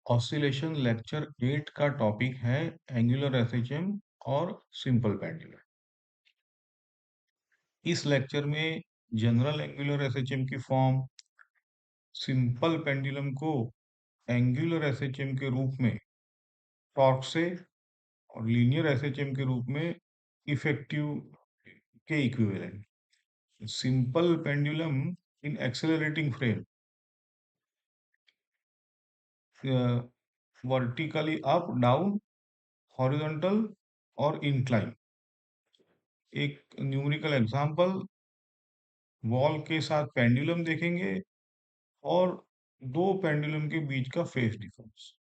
Oscillation lecture 8 का topic है angular SHM और सिंपल पेंडुलम। इस लेक्चर में जनरल एंगुलर एसएचएम की फॉर्म, सिंपल पेंडुलम को एंगुलर एसएचएम के रूप में टॉर्क से और लीनियर एसएचएम के रूप में इफेक्टिव के equivalent. Simple pendulum in accelerating frame, vertically up down, horizontal और इंक्लाइन। एक न्यूमेरिकल एग्जांपल, वॉल के साथ पेंडुलम देखेंगे और दो पेंडुलम के बीच का फेज डिफरेंस।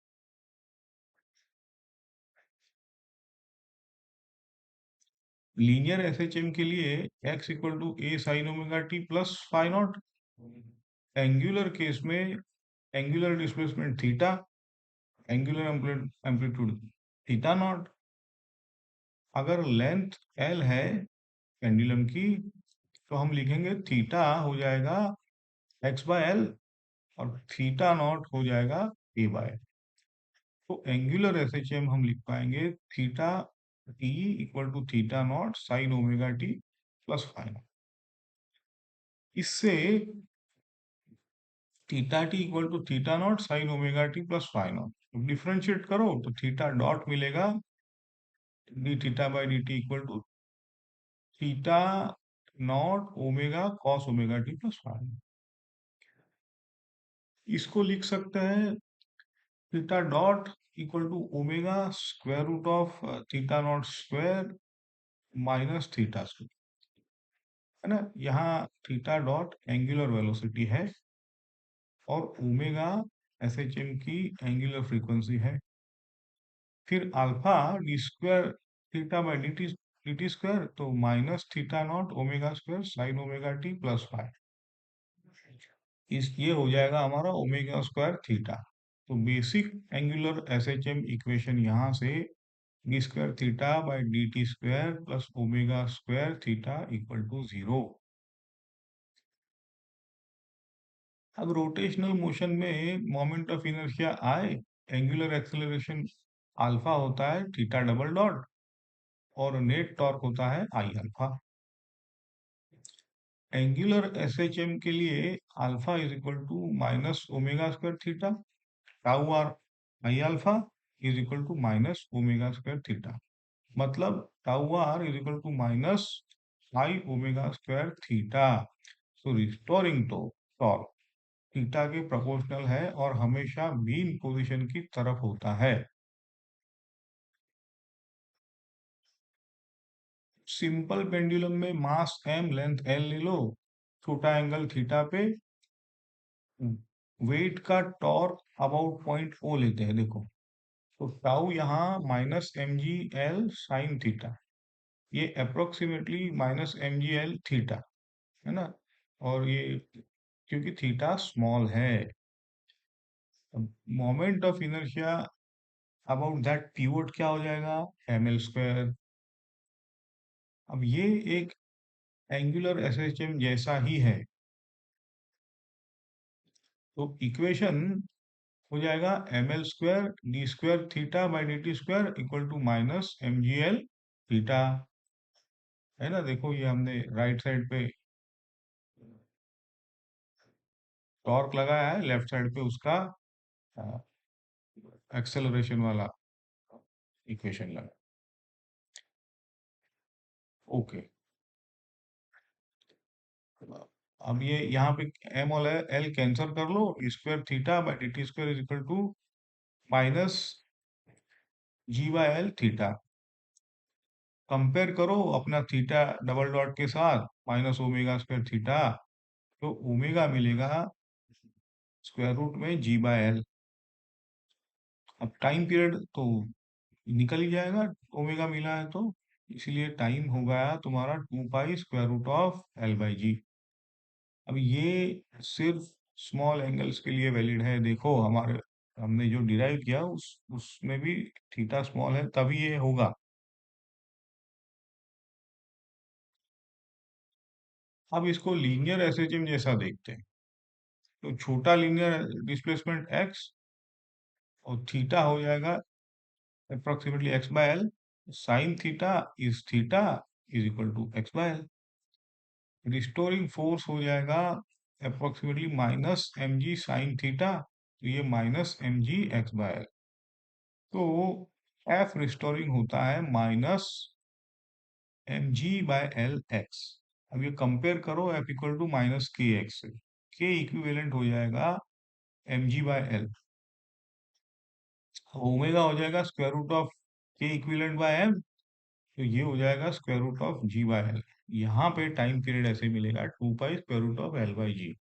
लीनियर एसएचएम के लिए x equal to a sin omega t plus phi naught. Angular case में angular displacement theta, angular amplitude theta naught. अगर लेंथ l है पेंडुलम की तो हम लिखेंगे थीटा हो जाएगा x बाय एल और थीटा नॉट हो जाएगा a बाय। तो एंगुलर एसएचएम हम लिख पाएंगे theta T equal to theta naught sine omega T plus phi naught. इससे theta T equal to theta naught sine omega T plus phi naught differentiate करो तो theta dot मिलेगा, d theta by D t equal to theta naught omega cos omega T plus phi. इसको लिख सकते हैं theta dot equal to omega square root of theta naught square minus theta square, है ना। यहाँ theta dot angular velocity है और omega SHM की एंगुलर फ्रीक्वेंसी है। फिर alpha d square theta by D T square, तो minus theta naught omega square sine omega T plus five. ये हो जाएगा हमारा ओमेगा स्क्वायर थीटा। तो बेसिक एंगुलर एसएचएम इक्वेशन यहाँ से d square theta by D T square plus omega square theta equal to 0। अब rotational motion में moment of inertia आए, एंगुलर एक्सेलरेशन अल्फा होता है थीटा डबल डॉट और net torque होता है आई अल्फा। एंगुलर एसएचएम के लिए alpha is equal to minus omega square theta, tau R I alpha is equal to minus omega square theta. मतलब tau R is equal to minus I omega square theta. So restoring तो torque theta के proportional है और हमेशा mean position की तरफ होता है। सिंपल पेंडुलम में मास m लेंथ l ले लो, छोटा एंगल थीटा पे, वेट का टॉर्क अबाउट पॉइंट o लेते हैं। देखो तो टाउ यहाँ minus M G L sine theta, ये approximately minus M G L theta, है ना। और ये क्योंकि थीटा स्मॉल है, moment of inertia about that pivot क्या हो जाएगा, एम एल स्क्वायर। अब ये एक एंगुलर एसएचएम जैसा ही है, तो इक्वेशन हो जाएगा m l square d square theta by D T square equal to minus M G L theta, है ना। देखो ये हमने राइट साइड पे टॉर्क लगाया है, लेफ्ट साइड पे उसका एक्सेलरेशन वाला इक्वेशन लगा। ओके, अब ये यहाँ पे एम और एल कैंसिल कर लो, square theta by D T square is equal to minus G by L theta. Compare करो अपना थीटा डबल डॉट के साथ माइनस ओमेगा स्क्वायर थीटा, तो ओमेगा मिलेगा स्क्वायर रूट में जी बाय एल। अब टाइम पीरियड तो निकल ही जाएगा, ओमेगा मिला है तो, इसलिए टाइम हो गया तुम्हारा 2 pi square root of L by G. अब ये सिर्फ स्मॉल एंगल्स के लिए वैलिड है। देखो हमारे हमने जो डिराइव किया उसमें भी थीटा स्मॉल है तभी ये होगा। अब इसको लीनियर एसएचएम जैसा देखते हैं, तो छोटा लीनियर डिस्प्लेसमेंट एक्स और थीटा हो जाएगा approximately x by l, sine theta is equal to x by l. Restoring force हो जाएगा approximately minus M g sine theta, तो ये minus M g x by l. तो एफ रिस्टोरिंग होता है minus M g by l x. अब ये compare करो F equal to minus k x से, के इक्विवेलेंट हो जाएगा M g by L, omega हो जाएगा square root of k equivalent by m, तो ये हो जाएगा square root of ji by l. यहाँ पे टाइम पीरियड ऐसे मिलेगा 2 pi square root of L by g.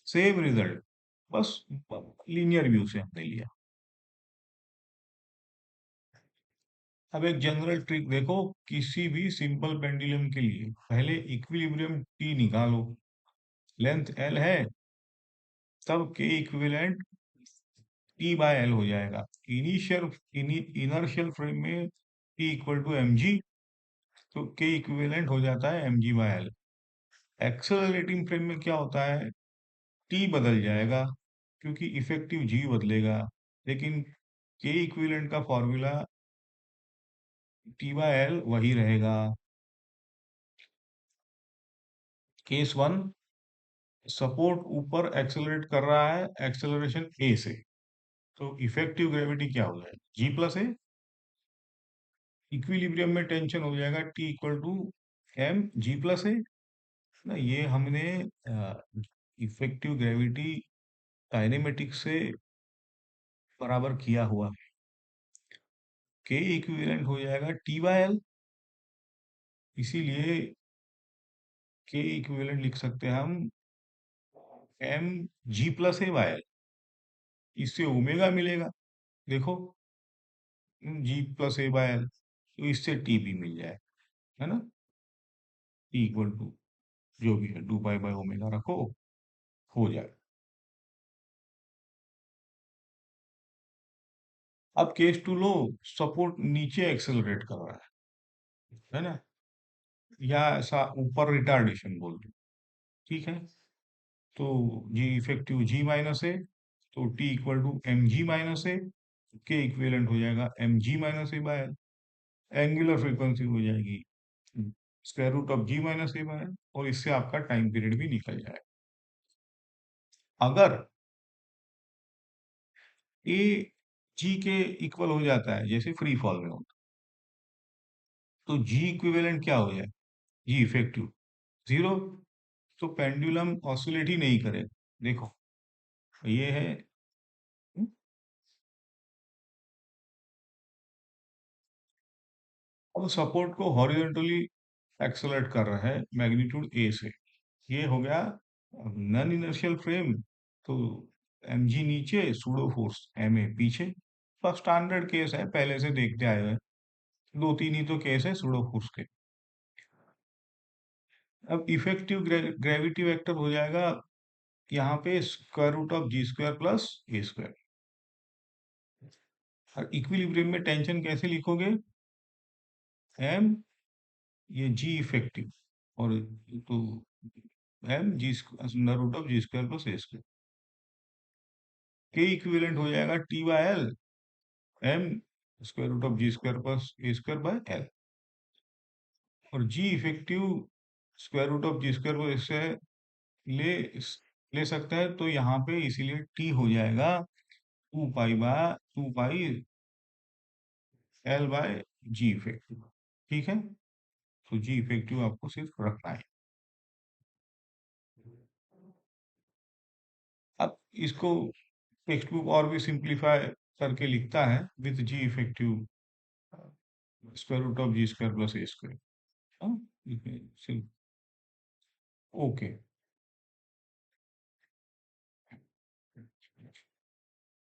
Same result, बस लीनियर व्यू से हमने लिया। अब एक जनरल ट्रिक देखो, किसी भी सिंपल पेंडुलम के लिए पहले इक्विलिब्रियम टी निकालो, लेंथ एल है, तब k equivalent T by l हो जाएगा। इनिशियल इनर्शियल फ्रेम में T equal to M g, तो के इक्विवेलेंट हो जाता है m g by L. Accelerating frame में क्या होता है, टी बदल जाएगा क्योंकि इफेक्टिव जी बदलेगा, लेकिन के इक्विवेलेंट का फॉर्मूला टी बाय एल वही रहेगा। केस वन, सपोर्ट ऊपर एक्सेलरेट कर रहा है एक्सेलरेशन ए से, तो इफेक्टिव ग्रेविटी क्या हो जाएगी, जी प्लस ए। इक्विलिब्रियम में टेंशन हो जाएगा T equal to M G plus A ना। ये हमने इफेक्टिव ग्रेविटी काइनेमेटिक्स से बराबर किया हुआ है। के इक्विवेलेंट हो जाएगा टी बाय एल, इसीलिए के इक्विवेलेंट लिख सकते हैं हम m ji plus a by l. इससे ओमेगा मिलेगा, देखो g plus a by l, तो इससे टी भी मिल जाए, है ना। टी इक्वल टू जो भी है 2 पाई बाय ओमेगा रखो, हो जाए। अब केस टू लो, सपोर्ट नीचे एक्सेलरेट कर रहा है ना, या ऐसा ऊपर रिटार्डेशन बोल दो, ठीक है। तो जी इफेक्टिव जी माइनस ए, तो T equal to M G minus A, के इक्विवेलेंट हो जाएगा M G minus A by L. Angular frequency हो जाएगी square root of G minus A by L, और इससे आपका टाइम पीरियड भी निकल जाएगा। अगर ए जी के इक्वल हो जाता है जैसे फ्री फॉल में होता, तो जी इक्विवेलेंट क्या हो जाए, जी इफेक्टिव जीरो, तो पेंडुलम ऑसिलेट ही नहीं करेगा। देखो ये है, अब सपोर्ट को हॉरिजॉन्टली एक्सेलरेट कर रहा है मैग्नीट्यूड ए से, ये हो गया नॉन इनर्शियल फ्रेम, तो एम जी नीचे, सूडो फोर्स एम ए पीछे। तो स्टैंडर्ड केस है, पहले से देखते आए हुए, दो तीन ही तो केस है सूडो फोर्स के। अब इफेक्टिव ग्रेविटी वेक्टर हो जाएगा यहाँ पे square root of ji square plus A square. और इक्विलिब्रियम में टेंशन कैसे लिखोगे, एम ये जी इफेक्टिव, और तो M G under root of ji square plus A square. के इक्विवेलेंट हो जाएगा T by L, M square root of ji square plus A square by L. और G effective square root of ji square को इससे ले ले सकते हैं, तो यहाँ पे इसीलिए टी हो जाएगा 2 pi l by g effective, ठीक है। तो जी इफेक्टिव आपको सिर्फ रखना है। अब इसको टेक्स्ट बुक और भी सिंप्लीफाई करके लिखता है with g effective square root of ji square plus A square. Okay,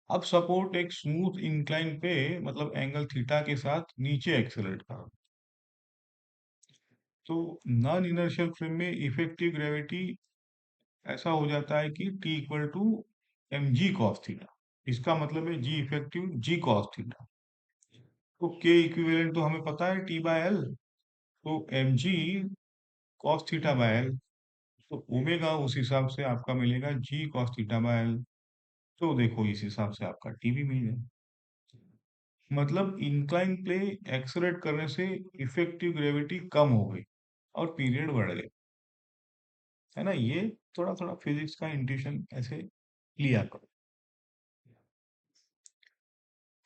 अब सपोर्ट एक स्मूथ इंक्लाइन पे, मतलब एंगल थीटा के साथ नीचे एक्सेलरेट कर रहा है। तो नॉन इनर्शियल फ्रेम में इफेक्टिव ग्रेविटी ऐसा हो जाता है कि T equal to M g cos theta, इसका मतलब है g effective g cos theta. तो के इक्विवेलेंट तो हमें पता है टी बाय एल, तो M g cos theta by l, तो ओमेगा उस हिसाब से आपका मिलेगा g cos theta by l. तो देखो इस हिसाब से आपका टीवी मिल जाए। मतलब इंक्लाइन प्ले एक्सलेट करने से इफेक्टिव ग्रेविटी कम हो गई और पीरियड बढ़ गए, है ना। ये थोड़ा थोड़ा फिजिक्स का इंट्यूशन ऐसे लिया करो।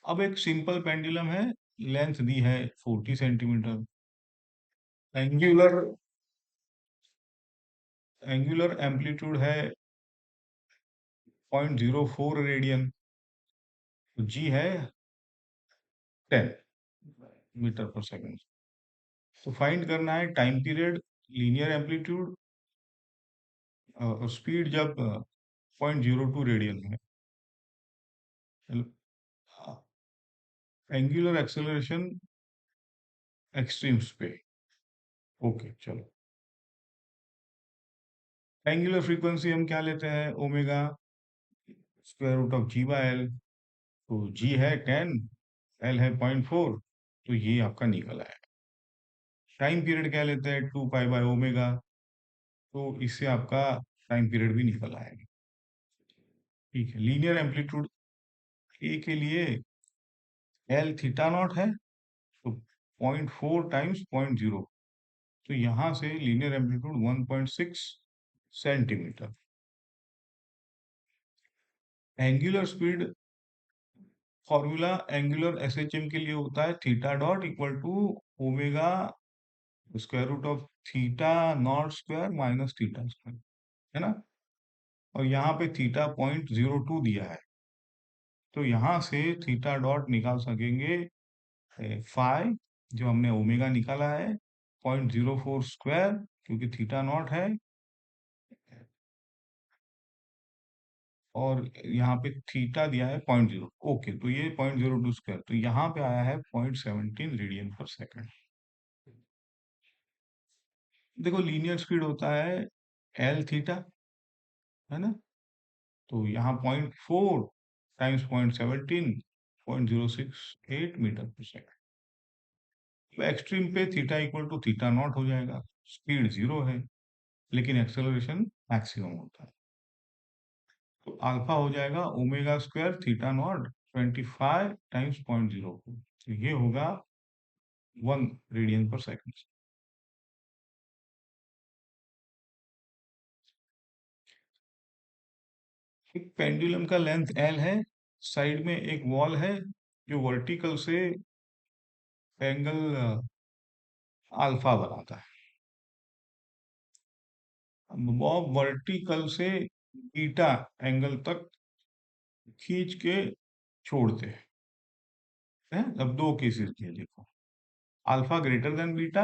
अब एक सिंपल पेंडुलम है, लेंथ दी है 40 सेंटीमीटर, एंगुलर एंगुलर एम्पलीट्यूड है 0.04 रेडियन, जी है 10 मीटर पर सेकंड। तो फाइंड करना है टाइम पीरियड, लीनियर एम्पलीट्यूड और स्पीड जब 0.02 रेडियन है, एंगुलर एक्सेलरेशन एक्सट्रीम्स पे। ओके चलो, एंगुलर फ्रीक्वेंसी हम क्या लेते हैं, omega square root of ji by l. तो जी है 10, एल है 0.4, तो ये आपका निकल आया। टाइम पीरियड क्या लेते हैं, 2 पाई बाय ओमेगा, तो इससे आपका टाइम पीरियड भी निकल आएगा। ठीक है, लीनियर एम्पलीट्यूड ए के लिए एल थीटा नॉट है, तो 0.4 टाइम्स 0, तो यहां से linear amplitude 1.6 centimetre. Angular speed formula angular SHM के लिए होता है theta dot equal to omega square root of theta naught square minus theta square, है ना। और यहाँ पे थीटा 0.02 दिया है, तो यहाँ से थीटा डॉट निकाल सकेंगे फाइ, जो हमने ओमेगा निकाला है 0.04 स्क्वायर, क्योंकि थीटा नॉट है, और यहाँ पे थीटा दिया है 0.0। ओके, तो ये 0.02 स्क्वायर, तो यहाँ पे आया है 0.17 रेडियन पर सेकंड। देखो लीनियर स्पीड होता है एल थीटा, है ना। तो यहाँ 0.4 टाइम्स 0.17, 0.068 मीटर पर सेकंड। तो एक्सट्रीम पे theta equal to theta naught हो जाएगा, स्पीड 0 है लेकिन एक्सेलरेशन मैक्सिमम होता है। तो अल्फा हो जाएगा omega square theta naught 25 times 0.04, तो ये होगा 1 रेडियन पर सेकंड। एक पेंडुलम का लेंथ एल है, साइड में एक वॉल है जो वर्टिकल से एंगल अल्फा बनाता है। वो वर्टिकल से बीटा एंगल तक खींच के छोड़ते हैं। अब दो केसेस दिए देखो, alpha greater than beta,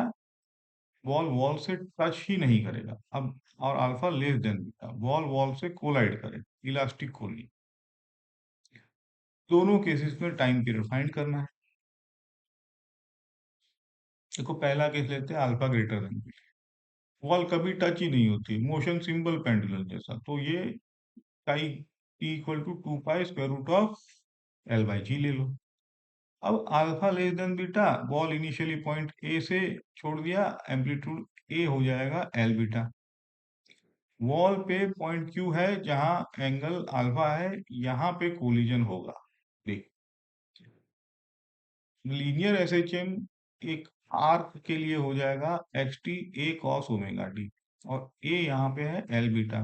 wall wall से टच ही नहीं करेगा अब, और alpha less than beta, wall wall से कोलाइड करे, इलास्टिक कोलिंग। दोनों केसेस में टाइम पीरियड फाइंड करना है। देखो पहला केस लेते हैं, alpha greater than beta, wall कभी टच ही नहीं होती, मोशन सिंबल पेंडुलम जैसा, तो ये टाई T equal to 2 pi square root of L by G ले लो। अब alpha less than beta, ball initially point A से छोड़ दिया, एम्पलीट्यूड ए हो जाएगा एल बीटा। वॉल पे पॉइंट क्यू है जहां एंगल अल्फा है, यहाँ पे कोलिजन होगा। देख, लीनियर एसएचएम एक आर्क के लिए हो जाएगा H T A cos omega T, और ए यहाँ पे है एल बीटा।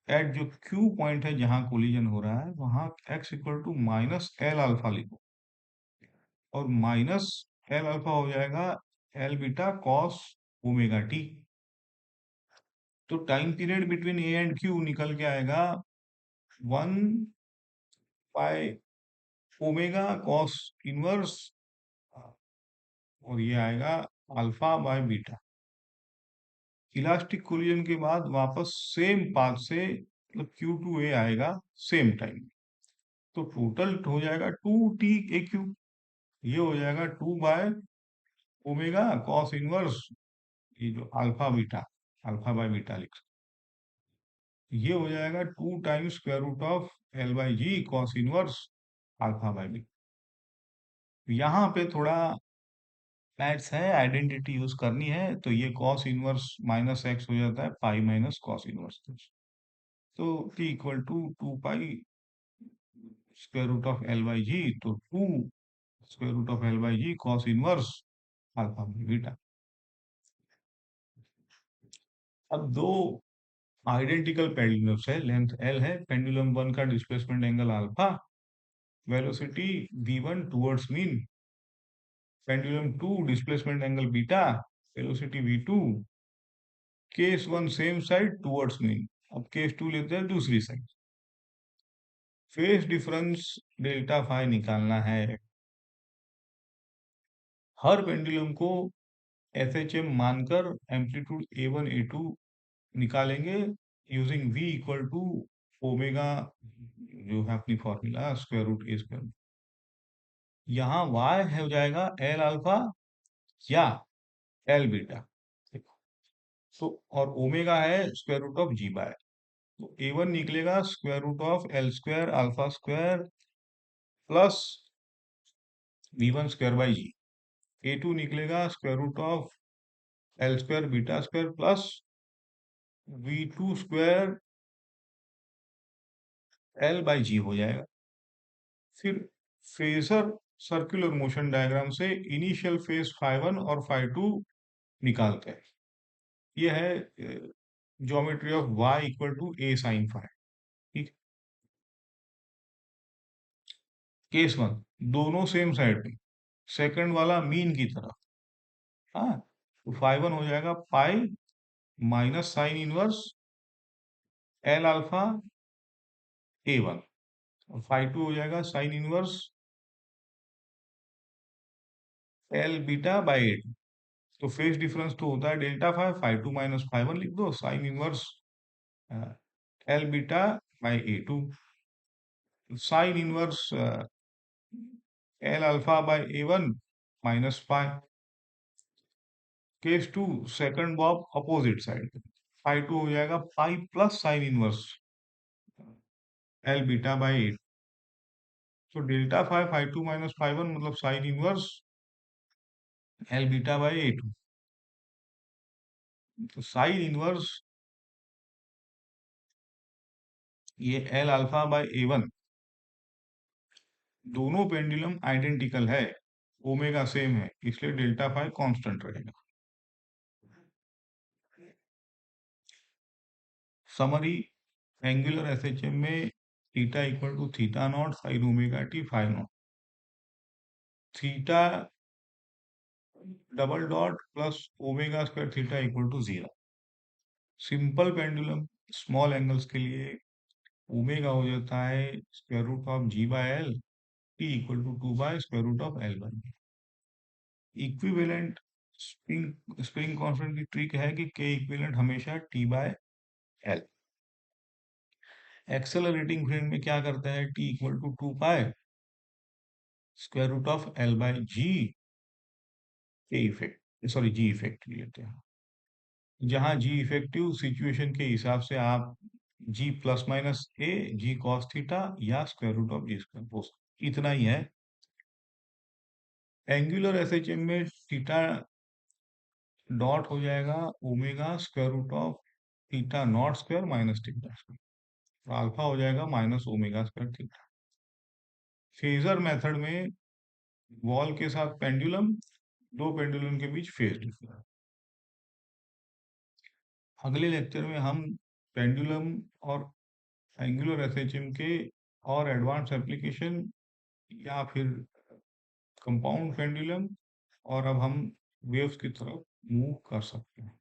एट जो क्यू पॉइंट है जहां कोलिजन हो रहा है, वहां X equal to minus L alpha लिखो, और माइनस एल अल्फा हो जाएगा L beta cos omega T. तो time period between A and Q निकल के आएगा 1 बाय ओमेगा कॉस इनवर्स, और ये आएगा alpha by beta. Elastic collision के बाद वापस सेम पाथ से, मतलब क्यू टू ए आएगा सेम टाइम, तो टोटल हो जाएगा 2 t a क्यू। ये हो जाएगा 2 बाय ओमेगा कॉस इनवर्स, ये जो अल्फा बाय बीटा लिख सकते, ये हो जाएगा 2 times square root of L by G cos inverse alpha by beta. यहाँ पे थोड़ा मैथ्स है, आइडेंटिटी यूज करनी है, तो ये कॉस इनवर्स माइनस एक्स हो जाता है पाई माइनस कॉस इनवर्स। तो t equal to 2 pi square root of L by G, तो 2 square root of L by G cos inverse alpha by beta. अब दो आइडेंटिकल पेंडुलम्स है, length L है, pendulum one का displacement angle alpha, velocity v1 towards mean, pendulum two displacement angle beta, velocity v2, case one same side towards mean. अब case two लेते हैं दूसरी side, phase difference delta phi निकालना है। हर pendulum को एसएचएम मानकर एम्पलीट्यूड a1 a2 निकालेंगे using v equal to omega, जो है अपनी formula square root A square. यहाँ y हो जाएगा एल अल्फा या एल बीटा, तो और ओमेगा है square root of ji by, तो a1 निकलेगा square root of L square alpha square plus v1 square by G, a2 निकलेगा square root of L square beta square plus v2 square L by G हो जाएगा। फिर phasor circular motion diagram से initial phase φ1 और φ2 निकालते हैं। ये है geometry of y equal to a sin phi. ठीक, केस वन, दोनों सेम साइड में, सेकंड वाला मीन की तरफ। हाँ, तो φ1 हो जाएगा pi minus sine inverse L alpha a1, और φ2 हो जाएगा sine inverse L beta by A. तो फेज डिफरेंस तो होता है डेल्टा फाइ, φ2 माइनस φ1 लिख दो, sine inverse L beta by a2, sine inverse L alpha by a1 minus pi. Case two, second bob opposite side, φ2 हो जाएगा pi plus sine inverse L beta by A. तो delta phi φ2 minus φ1 मतलब sine inverse L beta by a2। तो sine inverse ये L alpha by a1, दोनों pendulum identical है, omega same है, इसलिए डेल्टा फाइ कांस्टेंट रहेगा। समरी, एंगुलर एसएचएम में theta equal to theta naught sine omega T phi naught, theta double dot plus omega square theta equal to 0। Simple pendulum small angles के लिए omega हो जाता है square root of ji by L, T equal to 2 by square root of L by. Equivalent spring spring constant की trick है कि K equivalent हमेशा T by L. Accelerating frame में क्या करता है, T equal to 2 pi square root of L by G के effect, sorry जी effect लेते हैं, जहां जी इफेक्टिव सिचुएशन के हिसाब से आप G plus minus A G cos theta या square root of ji square, इतना ही है। एंगुलर एसएचएम में थीटा डॉट हो जाएगा omega square root of theta naught square minus theta square, alpha हो जाएगा minus omega square theta. Phasor method में वॉल के साथ पेंडुलम, दो पेंडुलम के बीच फेज डिफरेंस। अगले लेक्चर में हम पेंडुलम और एंगुलर एसएचएम के और एडवांस एप्लीकेशन या फिर कंपाउंड पेंडुलम, और अब हम वेव्स की तरफ मूव कर सकते हैं।